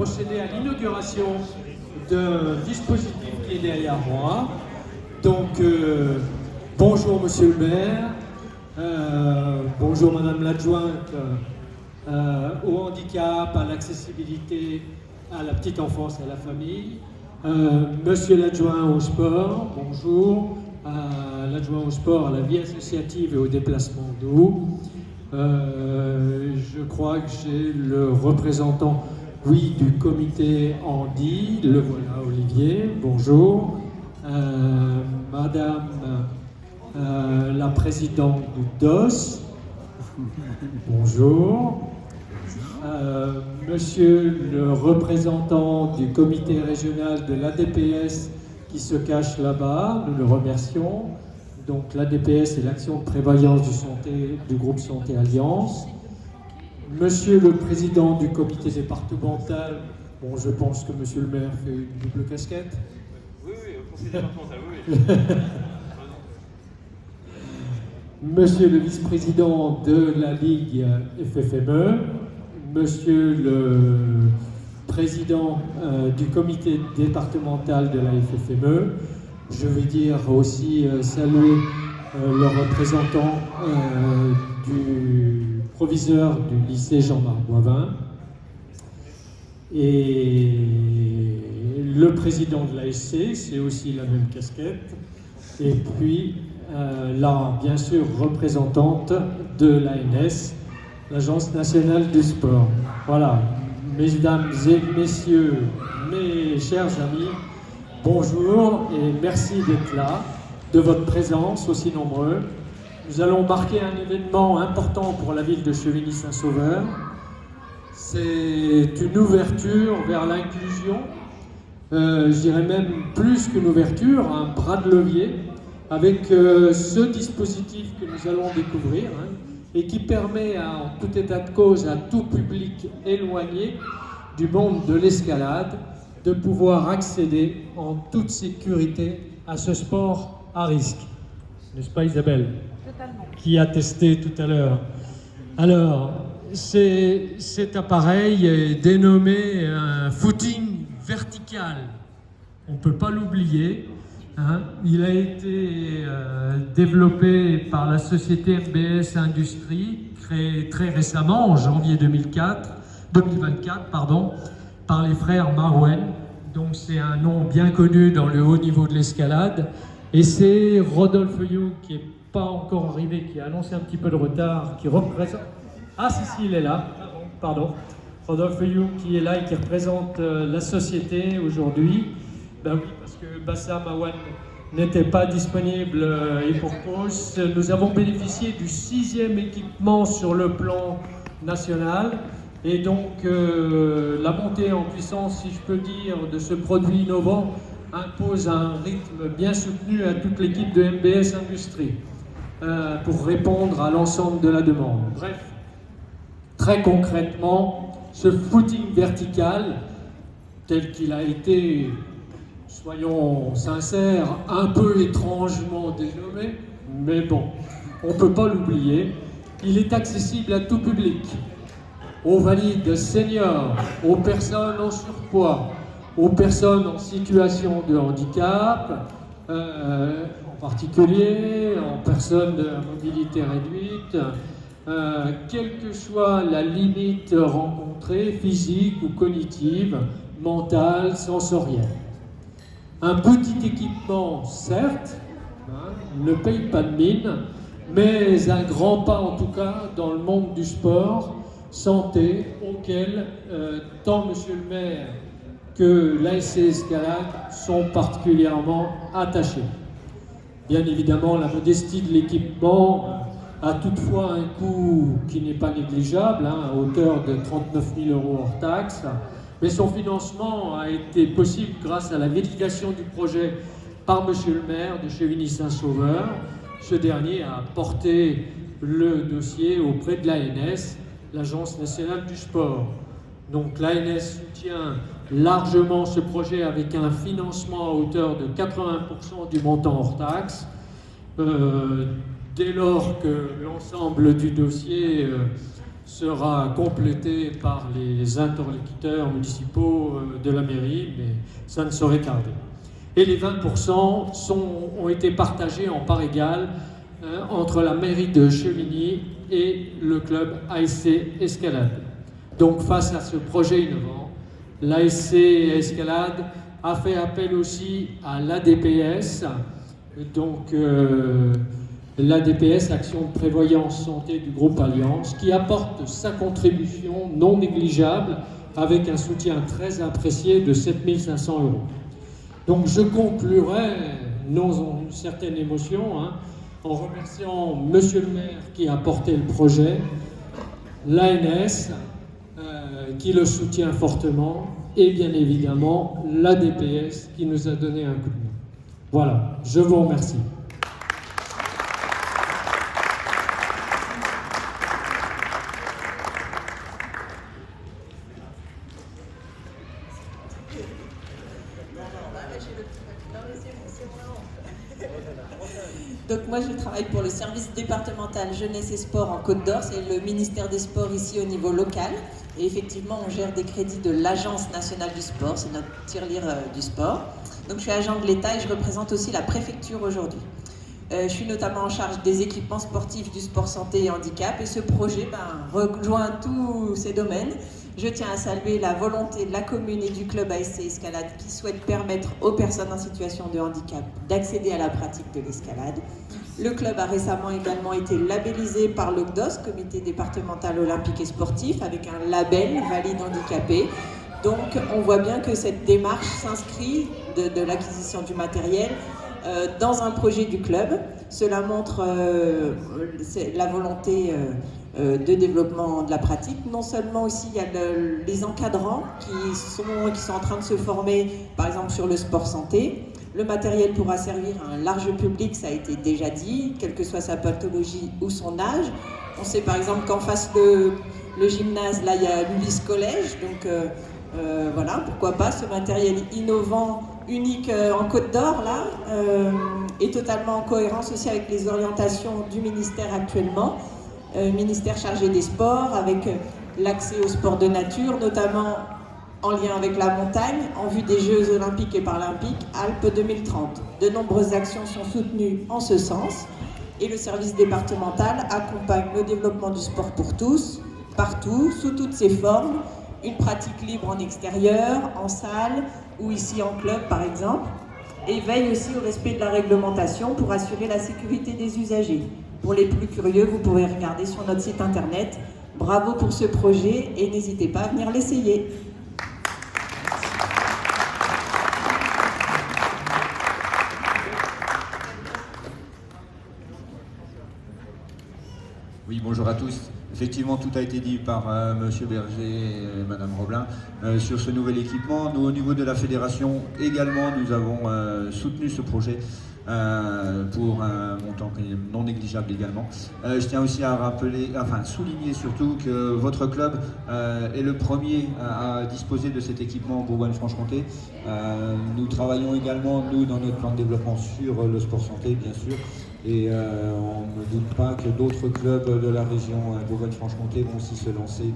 procéder à l'inauguration d'un dispositif qui est derrière moi. Donc, bonjour Monsieur le maire, bonjour Madame l'adjointe au handicap, à l'accessibilité, à la petite enfance et à la famille. Monsieur l'adjoint au sport, bonjour. L'adjoint au sport, à la vie associative et au déplacement d'eau. Je crois que j'ai le représentant, oui, du comité Handi, le voilà, Olivier, bonjour. Madame la présidente du DOS, bonjour. Monsieur le représentant du comité régional de l'ADPS qui se cache là-bas, nous le remercions. Donc l'ADPS est l'action de prévoyance du groupe Santé Alliance. Monsieur le président du comité départemental, bon, je pense que monsieur le maire fait une double casquette. Oui, au conseil départemental, oui. Monsieur le vice-président de la Ligue FFME, monsieur le président du comité départemental de la FFME, je vais dire aussi saluer le représentant du proviseur du lycée Jean-Marc Boivin et le président de l'ASC, c'est aussi la même casquette, et puis la bien sûr représentante de l'ANS, l'Agence nationale du sport. Voilà, mesdames et messieurs, mes chers amis, bonjour et merci d'être là, de votre présence aussi nombreux. Nous allons marquer un événement important pour la ville de Chevigny-Saint-Sauveur. C'est une ouverture vers l'inclusion, je dirais même plus qu'une ouverture, un bras de levier avec ce dispositif que nous allons découvrir et qui permet en tout état de cause à tout public éloigné du monde de l'escalade de pouvoir accéder en toute sécurité à ce sport à risque. N'est-ce pas Isabelle? Totalement. Qui a testé tout à l'heure. Alors, cet appareil est dénommé un footing vertical. On ne peut pas l'oublier. Il a été développé par la société MBS Industrie, créée très récemment, en janvier 2024, par les frères Marouen. Donc c'est un nom bien connu dans le haut niveau de l'escalade. Et c'est Rodolphe You, qui n'est pas encore arrivé, qui a annoncé un petit peu de retard, qui représente... Ah si, il est là, pardon. Rodolphe You qui est là et qui représente la société aujourd'hui. Ben oui, parce que Bassam Awan n'était pas disponible et pour cause. Nous avons bénéficié du 6e équipement sur le plan national. Et donc, la montée en puissance, si je peux dire, de ce produit innovant impose un rythme bien soutenu à toute l'équipe de MBS Industrie pour répondre à l'ensemble de la demande. Bref, très concrètement, ce footing vertical, tel qu'il a été, soyons sincères, un peu étrangement dénommé, mais bon, on ne peut pas l'oublier, il est accessible à tout public. Aux valides seniors, aux personnes en surpoids, aux personnes en situation de handicap, en particulier, en personnes de mobilité réduite, quelle que soit la limite rencontrée, physique ou cognitive, mentale, sensorielle. Un petit équipement, certes, ne paye pas de mine, mais un grand pas en tout cas dans le monde du sport, santé, auquel tant Monsieur le maire que l'ASC Escalade sont particulièrement attachés. Bien évidemment, la modestie de l'équipement a toutefois un coût qui n'est pas négligeable, à hauteur de 39 000 € hors taxe, mais son financement a été possible grâce à la validation du projet par Monsieur le maire de Chevigny-Saint-Sauveur. Ce dernier a porté le dossier auprès de l'ANS, l'Agence nationale du sport. Donc l'ANS soutient largement ce projet avec un financement à hauteur de 80% du montant hors taxe. Dès lors que l'ensemble du dossier sera complété par les interlocuteurs municipaux de la mairie, mais ça ne saurait tarder. Et les 20% ont été partagés en part égale entre la mairie de Chevigny et le club ASC Escalade. Donc face à ce projet innovant, l'ASC Escalade a fait appel aussi à l'ADPS, donc l'ADPS, Action de Prévoyance Santé du groupe Alliance, qui apporte sa contribution non négligeable avec un soutien très apprécié de 7 500 €. Donc je conclurai, non une certaine émotion, en remerciant Monsieur le maire qui a porté le projet, l'ANS qui le soutient fortement et bien évidemment l'ADPS qui nous a donné un coup de main. Voilà, je vous remercie. Donc moi je travaille pour le service départemental jeunesse et sport en Côte d'Or, c'est le ministère des Sports ici au niveau local. Et effectivement on gère des crédits de l'Agence nationale du sport, c'est notre tirelire du sport. Donc je suis agent de l'État et je représente aussi la préfecture aujourd'hui. Je suis notamment en charge des équipements sportifs du sport santé et handicap et ce projet rejoint tous ces domaines. Je tiens à saluer la volonté de la commune et du club ASC Escalade qui souhaite permettre aux personnes en situation de handicap d'accéder à la pratique de l'escalade. Le club a récemment également été labellisé par l'OCDOS, Comité départemental olympique et sportif, avec un label valide handicapé. Donc on voit bien que cette démarche s'inscrit de l'acquisition du matériel dans un projet du club. Cela montre la volonté de développement de la pratique. Non seulement aussi il y a les encadrants qui sont en train de se former, par exemple sur le sport santé. Le matériel pourra servir à un large public, ça a été déjà dit, quelle que soit sa pathologie ou son âge. On sait par exemple qu'en face le gymnase, là il y a l'Ulysse Collège, donc voilà, pourquoi pas, ce matériel innovant, unique en Côte d'Or, là, est totalement en cohérence aussi avec les orientations du ministère actuellement. Ministère chargé des sports, avec l'accès aux sports de nature, notamment en lien avec la montagne, en vue des Jeux olympiques et paralympiques Alpes 2030. De nombreuses actions sont soutenues en ce sens et le service départemental accompagne le développement du sport pour tous, partout, sous toutes ses formes, une pratique libre en extérieur, en salle ou ici en club par exemple, et veille aussi au respect de la réglementation pour assurer la sécurité des usagers. Pour les plus curieux, vous pouvez regarder sur notre site internet. Bravo pour ce projet et n'hésitez pas à venir l'essayer. Oui, bonjour à tous. Effectivement, tout a été dit par Monsieur Berger et Madame Roblin sur ce nouvel équipement. Nous, au niveau de la fédération, également, nous avons soutenu ce projet pour un montant non négligeable également. Je tiens aussi à souligner surtout que votre club est le premier à disposer de cet équipement en Bourgogne-Franche-Comté. Nous travaillons également, nous, dans notre plan de développement sur le sport santé, bien sûr. Et on ne doute pas que d'autres clubs de la région Bourgogne-Franche-Comté vont aussi se lancer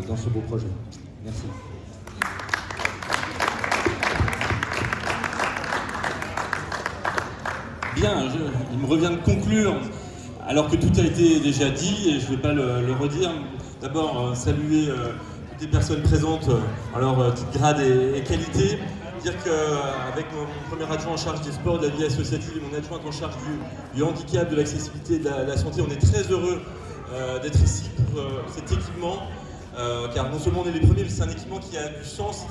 dans ce beau projet. Merci. Bien, il me revient de conclure, alors que tout a été déjà dit, et je ne vais pas le redire. D'abord, saluer toutes les personnes présentes en leur titre, grade et qualité. Dire qu'avec mon premier adjoint en charge des sports, de la vie associative et mon adjointe en charge du handicap, de l'accessibilité, de la santé, on est très heureux d'être ici pour cet équipement, car non seulement on est les premiers, mais c'est un équipement qui a du sens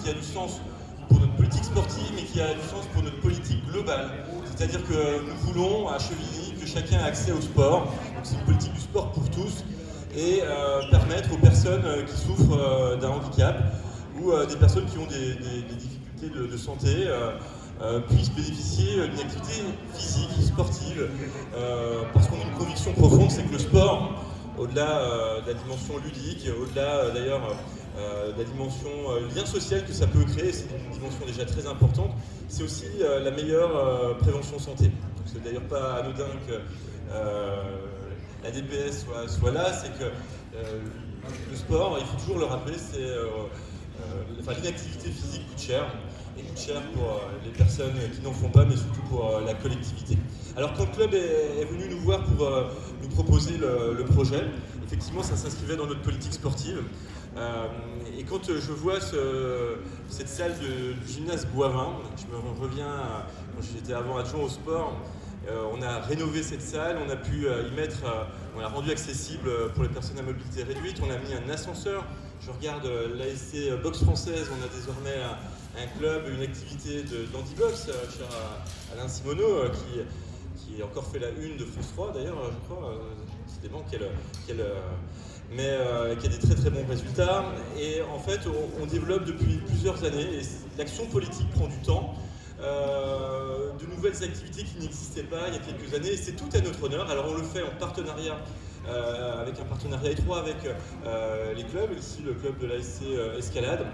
pour notre politique sportive, mais qui a du sens pour notre politique globale. C'est-à-dire que nous voulons à Chevigny que chacun ait accès au sport. Donc c'est une politique du sport pour tous et permettre aux personnes qui souffrent d'un handicap ou des personnes qui ont des difficultés de santé puissent bénéficier d'une activité physique, sportive, parce qu'on a une conviction profonde, c'est que le sport, au-delà de la dimension ludique, au-delà d'ailleurs de la dimension lien social que ça peut créer, c'est une dimension déjà très importante, c'est aussi la meilleure prévention santé. Donc c'est d'ailleurs pas anodin que la DPS soit là, c'est que Le sport, il faut toujours le rappeler, l'inactivité physique coûte cher. Et coûte cher pour les personnes qui n'en font pas, mais surtout pour la collectivité. Alors quand le club est venu nous voir pour nous proposer le projet, effectivement ça s'inscrivait dans notre politique sportive. Et quand je vois cette salle du gymnase Boivin, je me reviens quand j'étais avant adjoint au sport, on a rénové cette salle, on a pu y mettre, on l'a rendu accessible pour les personnes à mobilité réduite, on a mis un ascenseur. Je regarde l'ASC Boxe Française, on a désormais un club, une activité d'handibox, cher Alain Simoneau, qui a encore fait la une de France 3 d'ailleurs, je crois, décidément, mais qui a des très très bons résultats. Et en fait, on développe depuis plusieurs années, et l'action politique prend du temps, de nouvelles activités qui n'existaient pas il y a quelques années, et c'est tout à notre honneur. Alors on le fait en partenariat, avec un partenariat étroit avec les clubs, ici le club de l'ASC Escalade,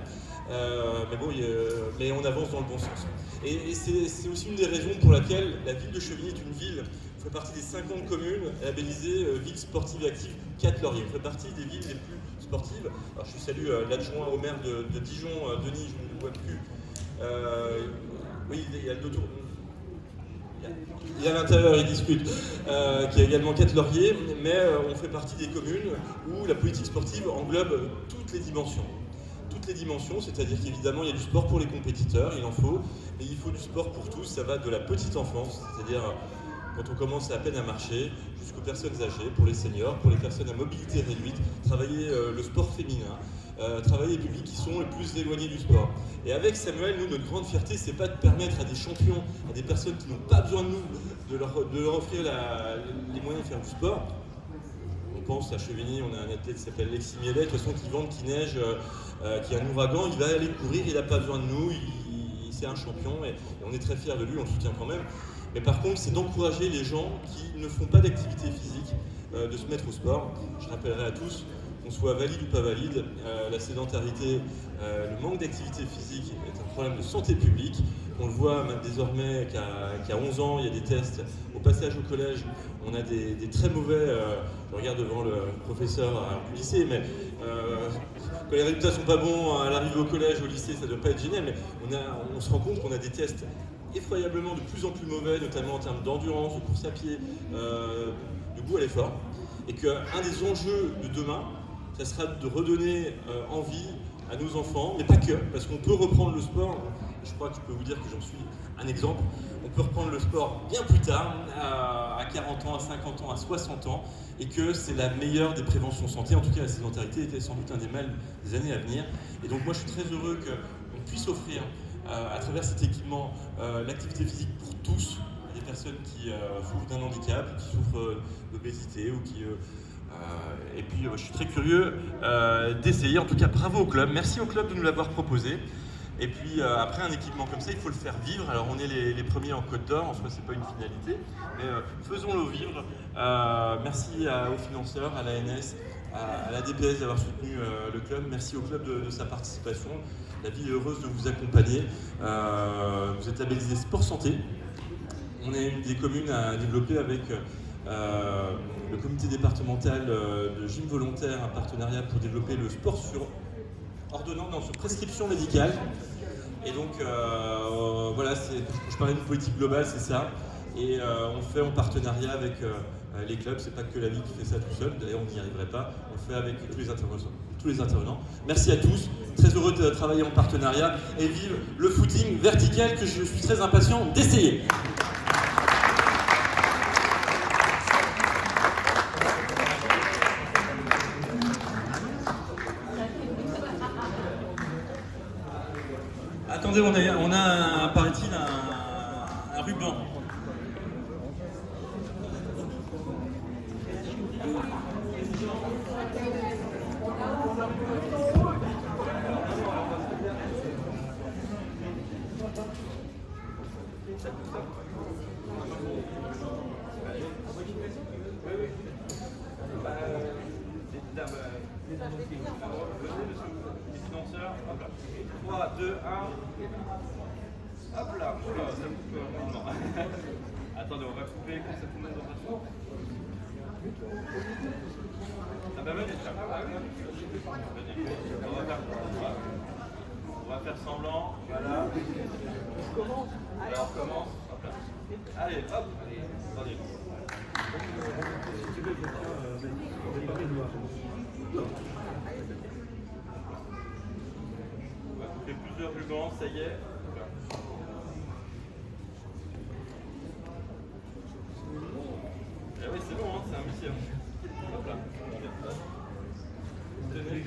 mais on avance dans le bon sens. Et c'est aussi une des raisons pour laquelle la ville de Chevigny est une ville, fait partie des 50 communes labellisées ville sportive et active 4 Lauriers. On fait partie des villes les plus sportives. Alors je salue l'adjoint au maire de Dijon, Denis, je ne le vois plus. Oui, il y a le tour. Il est à l'intérieur, il discute, qui a également 4 Lauriers, mais on fait partie des communes où la politique sportive englobe toutes les dimensions. Toutes les dimensions, c'est-à-dire qu'évidemment il y a du sport pour les compétiteurs, il en faut, mais il faut du sport pour tous, ça va de la petite enfance, c'est-à-dire quand on commence à peine à marcher, jusqu'aux personnes âgées, pour les seniors, pour les personnes à mobilité réduite, travailler le sport féminin, travailler les publics qui sont les plus éloignés du sport. Et avec Samuel, nous, notre grande fierté, c'est pas de permettre à des champions, à des personnes qui n'ont pas besoin de nous, de leur offrir les moyens de faire du sport. On pense à Chevigny, on a un athlète qui s'appelle Alexis Mielet, de toute façon qui vente, qui neige, qui a un ouragan, il va aller courir, il n'a pas besoin de nous, c'est un champion et on est très fiers de lui, on le soutient quand même. Mais par contre, c'est d'encourager les gens qui ne font pas d'activité physique de se mettre au sport. Je rappellerai à tous, qu'on soit valide ou pas valide, la sédentarité, le manque d'activité physique est un problème de santé publique. On le voit même désormais qu'à 11 ans, il y a des tests. Au passage au collège, on a des très mauvais, je regarde devant le professeur du lycée, mais quand les résultats sont pas bons à l'arrivée au collège, au lycée, ça ne doit pas être génial, mais on se rend compte qu'on a des tests effroyablement de plus en plus mauvais, notamment en termes d'endurance, de course à pied, de goût à l'effort, et qu'un des enjeux de demain, ça sera de redonner envie à nos enfants, mais pas que, parce qu'on peut reprendre le sport, je crois que je peux vous dire que j'en suis un exemple, on peut reprendre le sport bien plus tard, à 40 ans, à 50 ans, à 60 ans, et que c'est la meilleure des préventions santé, en tout cas la sédentarité était sans doute un des mal des années à venir, et donc moi je suis très heureux qu'on puisse offrir à travers cet équipement l'activité physique pour tous, des personnes qui souffrent d'un handicap, qui souffrent d'obésité ou qui... et puis je suis très curieux d'essayer, en tout cas bravo au club, merci au club de nous l'avoir proposé. Et puis après un équipement comme ça, il faut le faire vivre. Alors on est les premiers en Côte d'Or, en soi c'est pas une finalité, mais faisons-le vivre. Merci aux financeurs, à l'ANS, à la DPS d'avoir soutenu le club. Merci au club de sa participation. La ville est heureuse de vous accompagner. Vous êtes labellisé Sport Santé. On est une des communes à développer avec le comité départemental de gym volontaire, un partenariat pour développer le sport sur sur prescription médicale. Et donc voilà, quand je parlais d'une politique globale, c'est ça. Et on fait en partenariat avec les clubs, c'est pas que la ville qui fait ça tout seul, d'ailleurs on n'y arriverait pas, on le fait avec tous les intervenants. Merci à tous, très heureux de travailler en partenariat et vive le footing vertical que je suis très impatient d'essayer. Attendez, on a paraît-il, un ruban. Les financeurs, hop là. 3, 2, 1. Hop là, ça coupe. Attendez, on va couper comme ça tout le monde dans un tour. Ah bah venez, on va faire semblant, voilà. Alors on commence. Hop là. Allez, hop, attendez. On va couper plusieurs rubans, ça y est. Eh oui, c'est bon, hein, c'est un monsieur. Hop là. Tenez.